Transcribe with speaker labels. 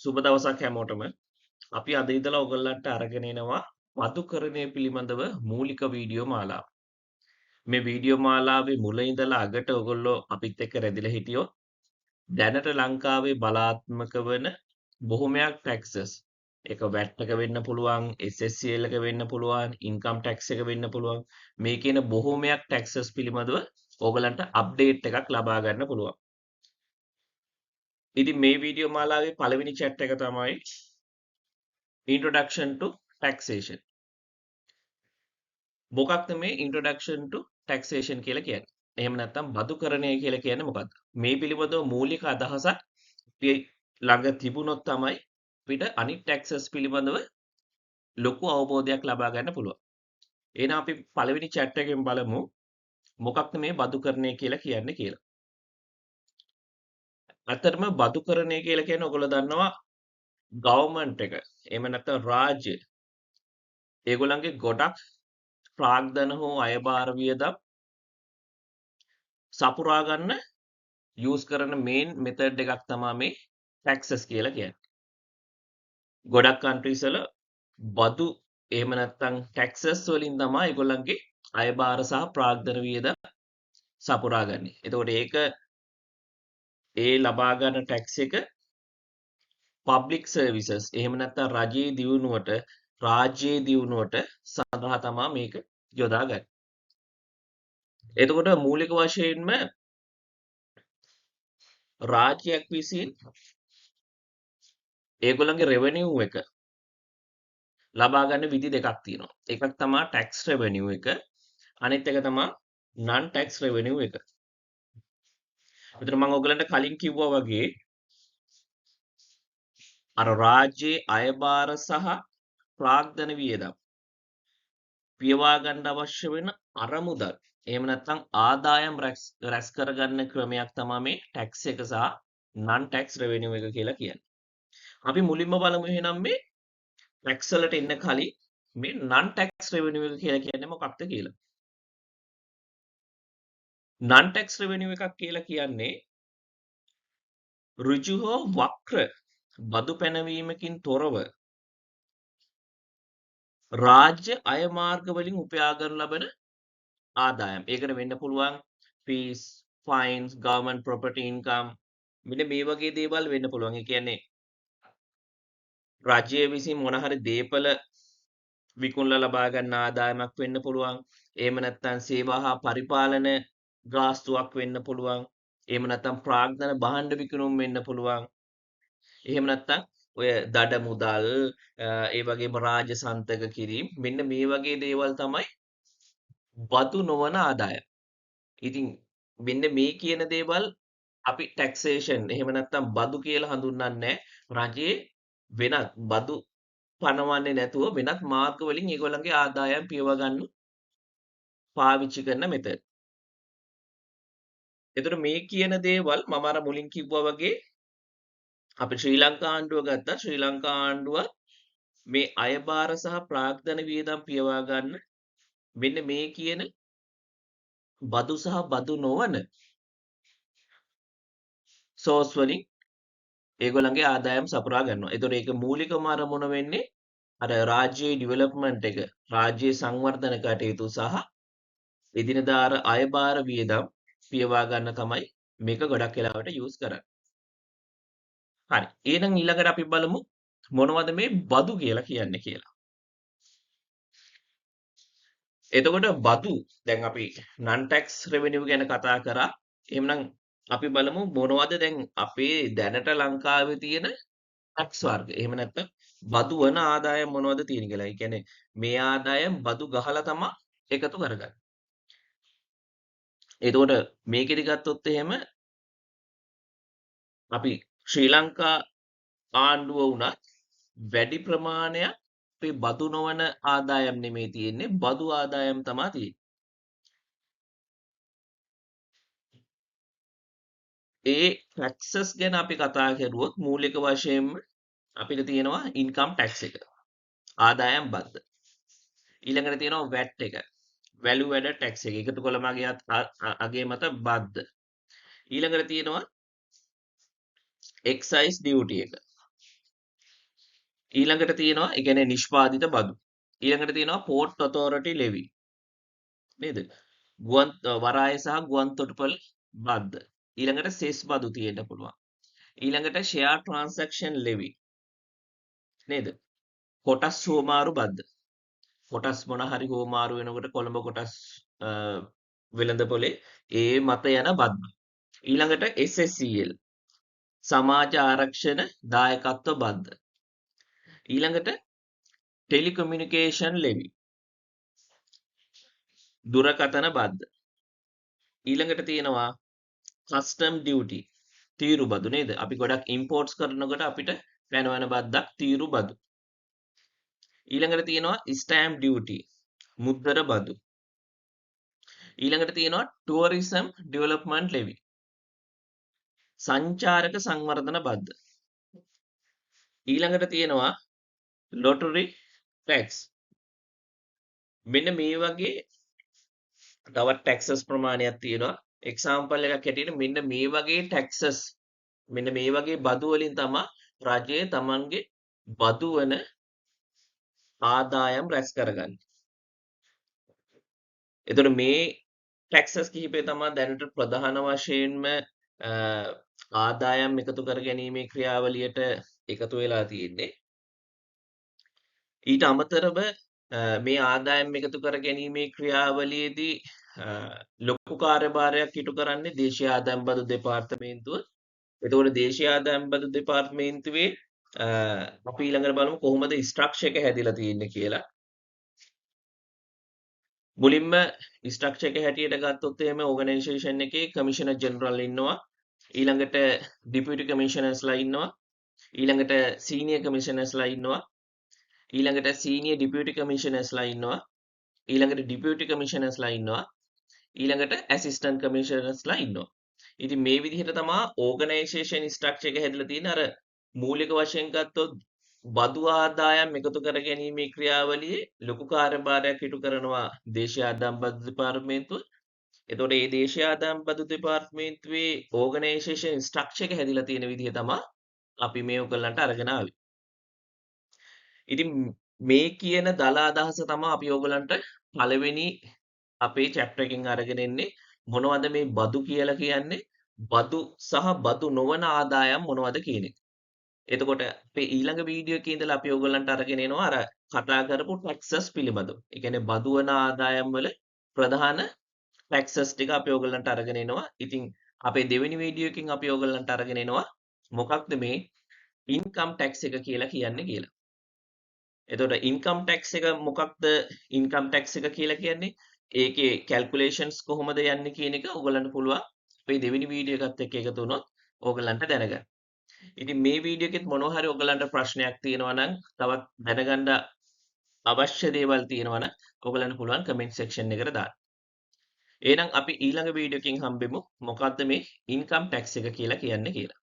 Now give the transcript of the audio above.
Speaker 1: සුබ දවසක් හැමෝටම. අපි අද ඉඳලා ඔයගොල්ලන්ට අරගෙන එනවා මදුකරණය පිළිබඳව මූලික වීඩියෝ මාලාව. මේ වීඩියෝ මාලාවේ මුල ඉඳලා අගට ඔයගොල්ලෝ අපිත් එක්ක රැඳිලා හිටියොත් දැනට ලංකාවේ බලාත්මක වන බොහොමයක් ටැක්සස් ඒක VAT එක වෙන්න පුළුවන්, SSCL එක වෙන්න පුළුවන්, ඉන්කම් ටැක්ස් එක වෙන්න පුළුවන්. මේ කියන බොහොමයක් ටැක්සස් පිළිබඳව ඔයගලන්ට අප්ඩේට් එකක් ලබා ගන්න පුළුවන්. ඉතින් මේ වීඩියෝ මාලාවේ පළවෙනි chat එක තමයි introduction to taxation. මොකක්ද මේ introduction to taxation කියලා කියන්නේ? එහෙම නැත්නම් බදුකරණය කියලා කියන්නේ මොකක්ද? මේ පිළිබඳව මූලික අදහසක් අපි ළඟ තිබුණොත් තමයි අපිට අනිත් taxes පිළිබඳව ලොකු අවබෝධයක් ලබා ගන්න පුළුවන්. එහෙනම් අපි පළවෙනි chat එකෙන් බලමු මොකක්ද මේ බදුකරණය කියලා කියන්නේ කියලා. ඇත්තටම බදුකරණය කියලා කියන්නේ ඔයගොල්ලෝ දන්නවා government එක. එහෙම නැත්නම් රාජ්‍ය. ඒගොල්ලන්ගේ ගොඩක් ප්‍රාග්ධන හෝ අයභාර වියදම් සපුරා ගන්න යූස් කරන මේන් මෙතඩ් එකක් තමයි මේ ටැක්සස් කියලා කියන්නේ. ගොඩක් කන්ට්‍රීස් වල බදු එහෙම නැත්නම් ටැක්සස් වලින් තමයි ඒගොල්ලන්ගේ අයභාර සහ ප්‍රාග්ධන වියදම් සපුරා ගන්න. එතකොට ඒක ඒ ලබා ගන්න ටැක්ස් එක පබ්ලික් සර්විසස් එහෙම නැත්නම් රජයේ දියුණුවට රාජ්‍යයේ දියුණුවට සඳහා තමයි මේක යොදා ගන්නේ. එතකොට මූලික වශයෙන්ම රාජ්‍යයක් විසින් ඒගොල්ලන්ගේ රෙවෙනියු එක ලබා ගන්න විදි දෙකක් තියෙනවා. එකක් තමයි ටැක්ස් රෙවෙනියු එක. අනිත් එක තමයි non tax revenue එක. විතර මම ඔයගලන්ට කලින් කිව්වා වගේ අර රාජ්‍යයේ අයභාර සහ ප්‍රාග්ධන වියදම් පියවා ගන්න අවශ්‍ය වෙන අරමුදල් එහෙම නැත්නම් ආදායම් රැස් කරගන්න ක්‍රමයක් තමයි මේ ටැක්ස් එක සහ non tax revenue එක කියලා කියන්නේ. අපි මුලින්ම බලමු එහෙනම් මේ ටැක්ස් වලට එන්න කලින් මේ non tax revenue එක කියලා කියන්නේ මොකක්ද කියලා. non tax revenue එකක් කියලා කියන්නේ ඍජු හෝ වක්‍ර බදු පැනවීමකින් තොරව රාජ්‍ය අය මාර්ග වලින් උපයා ගන්න ලබන ආදායම්. ඒකට වෙන්න පුළුවන් fees, fines, government property income මෙන්න මේ වගේ දේවල් වෙන්න පුළුවන්. ඒ කියන්නේ රාජ්‍ය විසින් මොන හරි දේපල විකුණලා ලබා ගන්න ආදායමක් වෙන්න පුළුවන්. එහෙම නැත්නම් සේවා හා පරිපාලන ගාස්තුවක් වෙන්න පුළුවන්. එහෙම නැත්නම් ප්‍රාග්ධන භාණ්ඩ විකුණුම් වෙන්න පුළුවන්. එහෙම නැත්නම් ඔය දඩ මුදල් ඒ වගේම රාජ්‍ය සන්තක කිරීම මෙන්න මේ වගේ දේවල් තමයි බදු නොවන ආදායම්. ඉතින් මෙන්න මේ කියන දේවල් අපි ටැක්සේෂන් එහෙම නැත්නම් බදු කියලා හඳුන්වන්නේ රජයේ වෙනත් බදු පනවන්නේ නැතුව වෙනත් මාර්ග වලින් ඒගොල්ලන්ගේ ආදායම් පියව ගන්න පාවිච්චි කරන මෙතඩ්. එතකොට මේ කියන දේවල් මම අර මුලින් කිව්වා වගේ අපි ශ්‍රී ලංකා ආණ්ඩුව ගත්තා ශ්‍රී ලංකා ආණ්ඩුව මේ අයභාර සහ ප්‍රාග්ධන වියදම් පියවා ගන්න මෙන්න මේ කියන බදු සහ බදු නොවන සෝස් වලින් ඒගොල්ලන්ගේ ආදායම් සපුරා ගන්නවා. ඒතකොට ඒක මූලිකම අරමුණ වෙන්නේ අර රාජ්‍යයේ ඩෙවලොප්මන්ට් එක, රාජ්‍යයේ සංවර්ධන කටයුතු සහ එදිනදා අයභාර වියදම් පියවා ගන්න තමයි මේක ගොඩක් වෙලාවට යූස් කරන්නේ. හරි. එහෙනම් ඊළඟට අපි බලමු මොනවද මේ බදු කියලා කියන්නේ කියලා. එතකොට බදු දැන් අපි non tax revenue ගැන කතා කරා. එහෙනම් අපි බලමු මොනවද දැන් අපේ දැනට ලංකාවේ තියෙන tax වර්ග. එහෙම නැත්නම් බදු වන ආදායම් මොනවද තියෙන කියලා. ඒ කියන්නේ මේ ආදායම් බදු ගහලා තමයි එකතු කරගන්නේ. එතකොට මේකෙදි ගත්තොත් එහෙම අපි ශ්‍රී ලංකා ආණ්ඩුව වුණත් වැඩි ප්‍රමාණයක් අපේ බදු නොවන ආදායම් නෙමෙයි තියෙන්නේ බදු ආදායම් තමයි තියෙන්නේ. ඒ ටැක්සස් ගැන අපි කතා කරුවොත් මූලික වශයෙන්ම අපිට තියෙනවා ඉන්කම් ටැක්ස් එක. ආදායම් බද්ද. ඊළඟට තියෙනවා VAT එක. value added tax එක. එකතු කළම අගේ මත බද්ද. ඊළඟට තියෙනවා excise duty එක. ඊළඟට තියෙනවා ඒ කියන්නේ නිෂ්පාදිත බදු. ඊළඟට තියෙනවා Port Authority Levy නේද? වරාය සහ ගුවන් තොටුපළ බද්ද. ඊළඟට සෙස් බදු තියෙන්න පුළුවන්. ඊළඟට share transaction levy නේද? කොටස් හුවමාරු බද්ද. කොටස් මොන හරි හුවමාරු වෙනකොට කොළඹ කොටස් වෙළඳපොලේ ඒ මත යන බද්ද. ඊළඟට SSCL සමාජ ආරක්ෂණ දායකත්ව බද්ද. ඊළඟට ටෙලිකමියුනිකේෂන් ලෙවි දුරකථන බද්ද. ඊළඟට තියෙනවා කස්ටම් ඩියුටි තීරු බදු නේද? අපි ගොඩක් ඉම්පෝර්ට්ස් කරනකොට අපිට පැනවන බද්දක් තීරු බදු. ඊළඟට තියෙනවා ස්ටෑම්ප් ඩියුටි මුද්දර බදු. ඊළඟට තියෙනවා ටුවරිසම් ඩෙවලොප්මන්ට් ලෙවි සංචාරක සංවර්ධන බද්ද. ඊළඟට තියෙනවා ලොටරි ටැක්ස්. මෙන්න මේ වගේ තවත් ටැක්සස් ප්‍රමාණයක් තියෙනවා. එක්සාම්පල් එකක් හැටියට මෙන්න මේ වගේ ටැක්සස් මෙන්න මේ වගේ බදු වලින් තමයි රජය තමන්ගේ බදු වන ආදායම් රැස් කරගන්නේ. එතකොට මේ ටැක්සස් කිහිපය තමයි දැනට ප්‍රධාන වශයෙන්ම ආදායම් එකතු කර ගැනීමේ ක්‍රියාවලියට එකතු වෙලා තියෙන්නේ. ඊට අමතරව මේ ආදායම් එකතු කර ගැනීමේ ක්‍රියාවලියේදී ලොකු කාර්යභාරයක් ඉටු කරන්නේ දේශීය ආදායම් බදු දෙපාර්තමේන්තුව. එතකොට දේශීය ආදායම් බදු දෙපාර්තමේන්තුවේ අපි ඊළඟට බලමු කොහොමද ස්ට්‍රක්චර් එක හැදිලා තියෙන්නේ කියලා. මුලින්ම ස්ට්‍රක්චර් එක හැටියට ගත්තොත් එහෙම ඕගනයිසේෂන් එකේ කමිෂනර් ජෙනරල් ඉන්නවා. ඊළඟට ඩිපියුටි කමිෂනර්ස්ලා ඉන්නවා. ඊළඟට සීනියර් කමිෂනර්ස්ලා ඉන්නවා. ඊළඟට සීනියර් ඩිපියුටි කමිෂනර්ස්ලා ඉන්නවා. ඊළඟට ඩිපියුටි කමිෂනර්ස්ලා ඉන්නවා. ඊළඟට ඇසිස්ටන්ට් කමිෂනර්ස්ලා ඉන්නවා. ඉතින් මේ විදිහට තමයි ඕගනයිසේෂන් ස්ට්‍රක්චර් එක හැදලා තියෙන්නේ. අර මූලික වශයෙන් ගත්තොත් බදු ආදායම් එකතු කර ගැනීමේ ක්‍රියාවලියේ ලොකු කාර්යභාරයක් ඉටු කරනවා දේශීය ආදායම් බදු දෙපාර්තමේන්තුව. එතකොට මේ දේශීය ආදායම් බදු දෙපාර්තමේන්තුවේ ඕගනයිසේෂන් ස්ට්‍රක්චර් එක හැදිලා තියෙන විදිහ තමයි අපි මේ ඔයගලන්ට අරගෙන ආවේ. ඉතින් මේ කියන දල අදහස තමයි අපි ඔයගලන්ට පළවෙනි අපේ චැප්ටර් එකෙන් අරගෙන එන්නේ. මොනවද මේ බදු කියලා කියන්නේ? බදු සහ බදු නොවන ආදායම් මොනවද කියන එක. එතකොට අපේ ඊළඟ වීඩියෝ එකේ ඉඳලා අපි ඔයගලන්ට අරගෙන එනවා අර කතා කරපු ටැක්සස් පිළිබඳව. ඒ කියන්නේ බදු වන ආදායම් වල ප්‍රධාන ටැක්සස් ටික අපි ඔයගලන්ට අරගෙන එනවා. ඉතින් අපේ දෙවෙනි වීඩියෝ එකෙන් අපි ඔයගලන්ට අරගෙන එනවා මොකක්ද මේ ඉන්කම් ටැක්ස් එක කියලා කියන්නේ කියලා. එතකොට ඉන්කම් ටැක්ස් එක මොකක්ද ඉන්කම් ටැක්ස් එක කියලා කියන්නේ? ඒකේ කැල්කියුලේෂන්ස් කොහොමද යන්නේ කියන එක ඔයගලන්ට පුළුවන් අපේ දෙවෙනි වීඩියෝ එකත් එක්ක එකතු වුණොත් ඔයගලන්ට දැනගන්න. ඉතින් මේ වීඩියෝ එකෙත් මොනවා හරි ඔයගලන්ට ප්‍රශ්නයක් තියෙනවා නම් තවත් දැනගන්න අවශ්‍ය දේවල් තියෙනවා නම් ඔයගලන්ට පුළුවන් කමෙන්ට් සෙක්ෂන් එකට දාන්න. එහෙනම් අපි ඊළඟ වීඩියෝ එකකින් හම්බෙමු මොකද්ද මේ ඉන්කම් ටැක්ස් එක කියලා කියන්නේ කියලා.